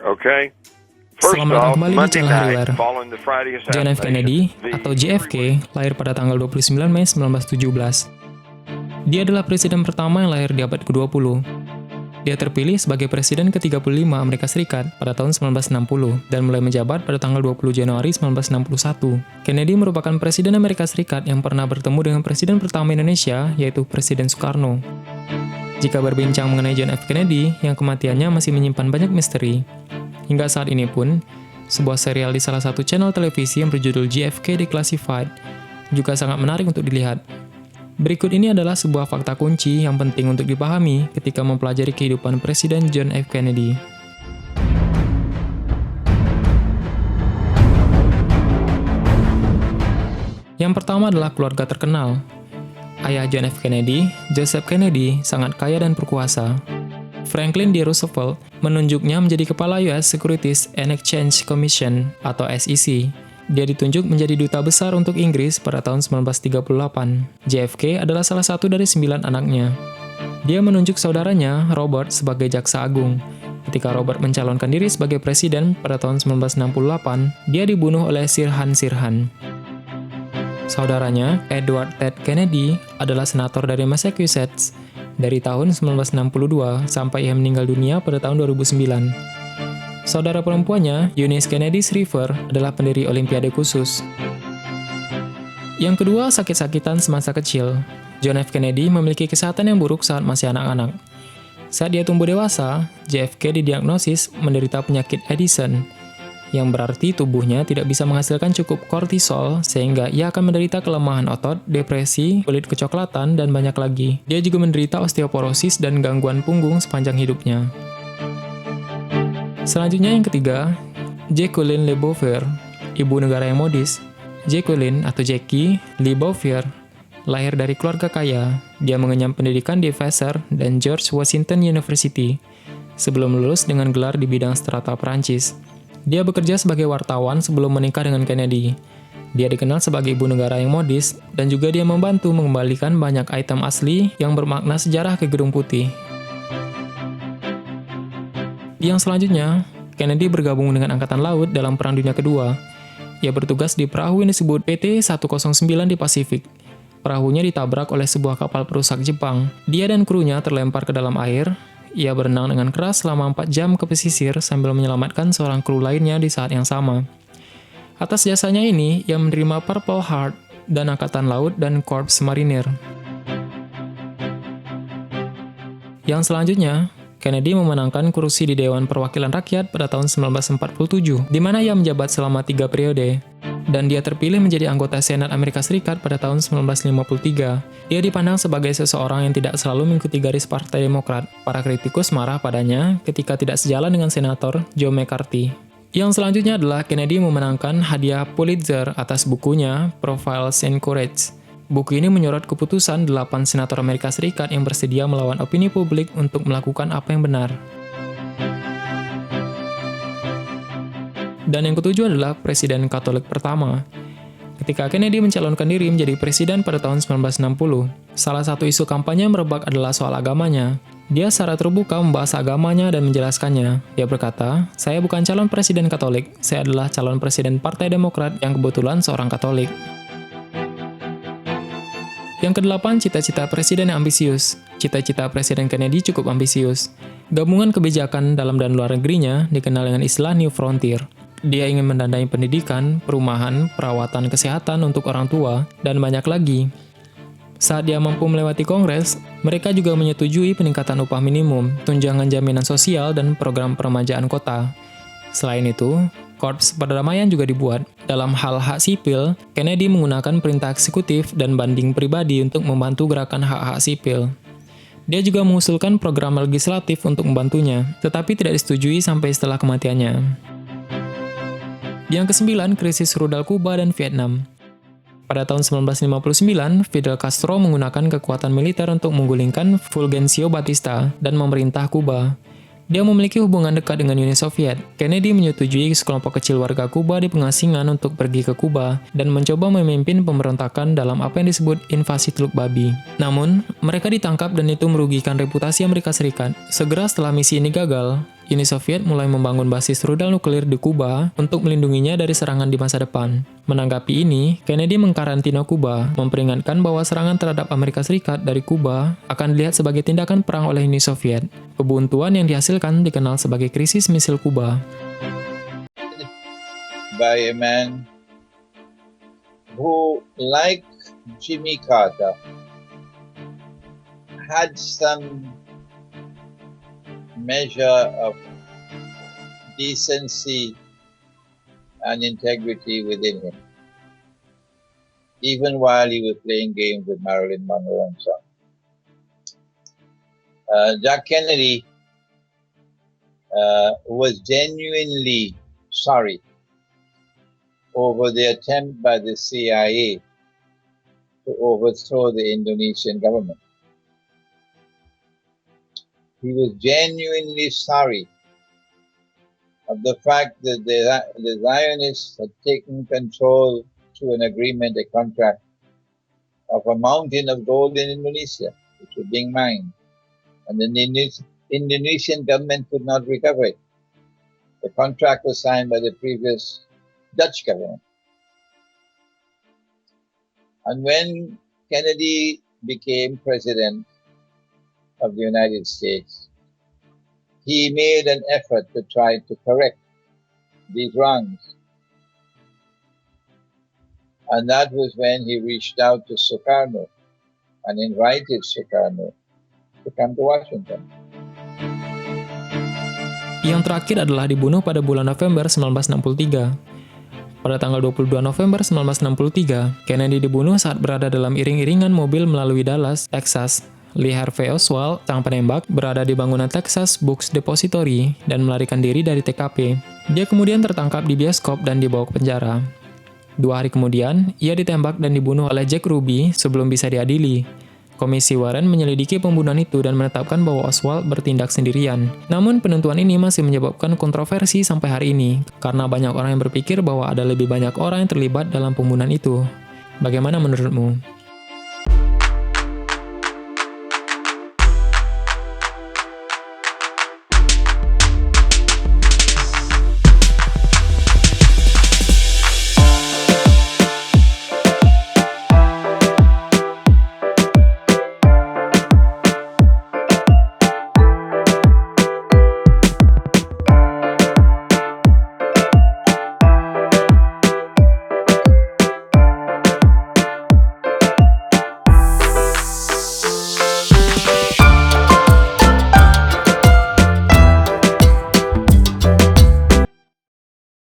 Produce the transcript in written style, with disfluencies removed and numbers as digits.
Okay? First Selamat datang off, kembali di Monday channel night, Hariwara. following the Friday John F. Kennedy assassination, atau JFK lahir pada tanggal 29 Mei 1917. Dia adalah presiden pertama yang lahir di abad ke-20. Dia terpilih sebagai presiden ke-35 Amerika Serikat pada tahun 1960 dan mulai menjabat pada tanggal 20 Januari 1961. Kennedy merupakan presiden Amerika Serikat yang pernah bertemu dengan presiden pertama Indonesia, yaitu Presiden Soekarno. Jika berbincang mengenai John F. Kennedy, yang kematiannya masih menyimpan banyak misteri. Hingga saat ini pun, sebuah serial di salah satu channel televisi yang berjudul JFK Declassified juga sangat menarik untuk dilihat. Berikut ini adalah sebuah fakta kunci yang penting untuk dipahami ketika mempelajari kehidupan Presiden John F. Kennedy. Yang pertama adalah keluarga terkenal. Ayah John F. Kennedy, Joseph Kennedy, sangat kaya dan berkuasa. Franklin D. Roosevelt menunjuknya menjadi kepala US Securities and Exchange Commission atau SEC. Dia ditunjuk menjadi duta besar untuk Inggris pada tahun 1938. JFK adalah salah satu dari 9 anaknya. Dia menunjuk saudaranya, Robert, sebagai jaksa agung. Ketika Robert mencalonkan diri sebagai presiden pada tahun 1968, dia dibunuh oleh Sirhan Sirhan. Saudaranya, Edward Ted Kennedy, adalah senator dari Massachusetts dari tahun 1962 sampai ia meninggal dunia pada tahun 2009. Saudara perempuannya, Eunice Kennedy Shriver, adalah pendiri Olimpiade khusus. Yang kedua, sakit-sakitan semasa kecil. John F. Kennedy memiliki kesehatan yang buruk saat masih anak-anak. Saat dia tumbuh dewasa, JFK didiagnosis menderita penyakit Addison, yang berarti tubuhnya tidak bisa menghasilkan cukup kortisol sehingga ia akan menderita kelemahan otot, depresi, kulit kecoklatan, dan banyak lagi. Dia juga menderita osteoporosis dan gangguan punggung sepanjang hidupnya. Selanjutnya yang ketiga, Jacqueline Le Bouvier, ibu negara yang modis. Jacqueline atau Jackie Le Bouvier lahir dari keluarga kaya. Dia mengenyam pendidikan di Vassar dan George Washington University sebelum lulus dengan gelar di bidang strata Perancis. Dia bekerja sebagai wartawan sebelum menikah dengan Kennedy. Dia dikenal sebagai ibu negara yang modis dan juga dia membantu mengembalikan banyak item asli yang bermakna sejarah ke Gedung Putih. Yang selanjutnya, Kennedy bergabung dengan Angkatan Laut dalam Perang Dunia Kedua. Ia bertugas di perahu yang disebut PT-109 di Pasifik. Perahunya ditabrak oleh sebuah kapal perusak Jepang. Dia dan krunya terlempar ke dalam air. Ia berenang dengan keras selama 4 jam ke pesisir sambil menyelamatkan seorang kru lainnya di saat yang sama. Atas jasanya ini, ia menerima Purple Heart dan Angkatan Laut dan Korps Marinir. Yang selanjutnya, Kennedy memenangkan kursi di Dewan Perwakilan Rakyat pada tahun 1947, di mana ia menjabat selama 3 periode, dan dia terpilih menjadi anggota Senat Amerika Serikat pada tahun 1953. Dia dipandang sebagai seseorang yang tidak selalu mengikuti garis Partai Demokrat. Para kritikus marah padanya ketika tidak sejalan dengan Senator Joe McCarthy. Yang selanjutnya adalah Kennedy memenangkan hadiah Pulitzer atas bukunya Profiles in Courage. Buku ini menyorot keputusan 8 senator Amerika Serikat yang bersedia melawan opini publik untuk melakukan apa yang benar. Dan yang ketujuh adalah Presiden Katolik pertama. Ketika Kennedy mencalonkan diri menjadi presiden pada tahun 1960, salah satu isu kampanye yang merebak adalah soal agamanya. Dia secara terbuka membahas agamanya dan menjelaskannya. Dia berkata, "Saya bukan calon presiden Katolik, saya adalah calon presiden Partai Demokrat yang kebetulan seorang Katolik." Yang kedelapan, cita-cita presiden yang ambisius. Cita-cita Presiden Kennedy cukup ambisius. Gabungan kebijakan dalam dan luar negerinya dikenal dengan istilah New Frontier. Dia ingin mendanai pendidikan, perumahan, perawatan kesehatan untuk orang tua, dan banyak lagi. Saat dia mampu melewati Kongres, mereka juga menyetujui peningkatan upah minimum, tunjangan jaminan sosial, dan program peremajaan kota. Selain itu, Korps Perdamaian juga dibuat. Dalam hal hak sipil, Kennedy menggunakan perintah eksekutif dan banding pribadi untuk membantu gerakan hak-hak sipil. Dia juga mengusulkan program legislatif untuk membantunya, tetapi tidak disetujui sampai setelah kematiannya. Yang kesembilan, krisis rudal Kuba dan Vietnam. Pada tahun 1959, Fidel Castro menggunakan kekuatan militer untuk menggulingkan Fulgencio Batista dan memerintah Kuba. Dia memiliki hubungan dekat dengan Uni Soviet. Kennedy menyetujui sekelompok kecil warga Kuba di pengasingan untuk pergi ke Kuba dan mencoba memimpin pemberontakan dalam apa yang disebut invasi Teluk Babi. Namun, mereka ditangkap dan itu merugikan reputasi Amerika Serikat. Segera setelah misi ini gagal, Uni Soviet mulai membangun basis rudal nuklir di Kuba untuk melindunginya dari serangan di masa depan. Menanggapi ini, Kennedy mengkarantina Kuba, memperingatkan bahwa serangan terhadap Amerika Serikat dari Kuba akan dilihat sebagai tindakan perang oleh Uni Soviet. Kebuntuan yang dihasilkan dikenal sebagai krisis misil Kuba. By a man who, like Jimmy Carter, had some measure of decency and integrity within him, even while he was playing games with Marilyn Monroe and so on. Jack Kennedy was genuinely sorry over the attempt by the CIA to overthrow the Indonesian government. He was genuinely sorry of the fact that the Zionists had taken control through an agreement, a contract, of a mountain of gold in Indonesia, which was being mined. And the Indonesian government could not recover it. The contract was signed by the previous Dutch government. And when Kennedy became president of the United States, he made an effort to try to correct these wrongs. And that was when he reached out to Sukarno and invited Sukarno to come to Washington. Yang terakhir adalah dibunuh pada bulan November 1963. Pada tanggal 22 November 1963, Kennedy dibunuh saat berada dalam iring-iringan mobil melalui Dallas, Texas. Lee Harvey Oswald, sang penembak, berada di bangunan Texas Books Depository dan melarikan diri dari TKP. Dia kemudian tertangkap di bioskop dan dibawa ke penjara. 2 hari kemudian, ia ditembak dan dibunuh oleh Jack Ruby sebelum bisa diadili. Komisi Warren menyelidiki pembunuhan itu dan menetapkan bahwa Oswald bertindak sendirian. Namun penentuan ini masih menyebabkan kontroversi sampai hari ini, karena banyak orang yang berpikir bahwa ada lebih banyak orang yang terlibat dalam pembunuhan itu. Bagaimana menurutmu?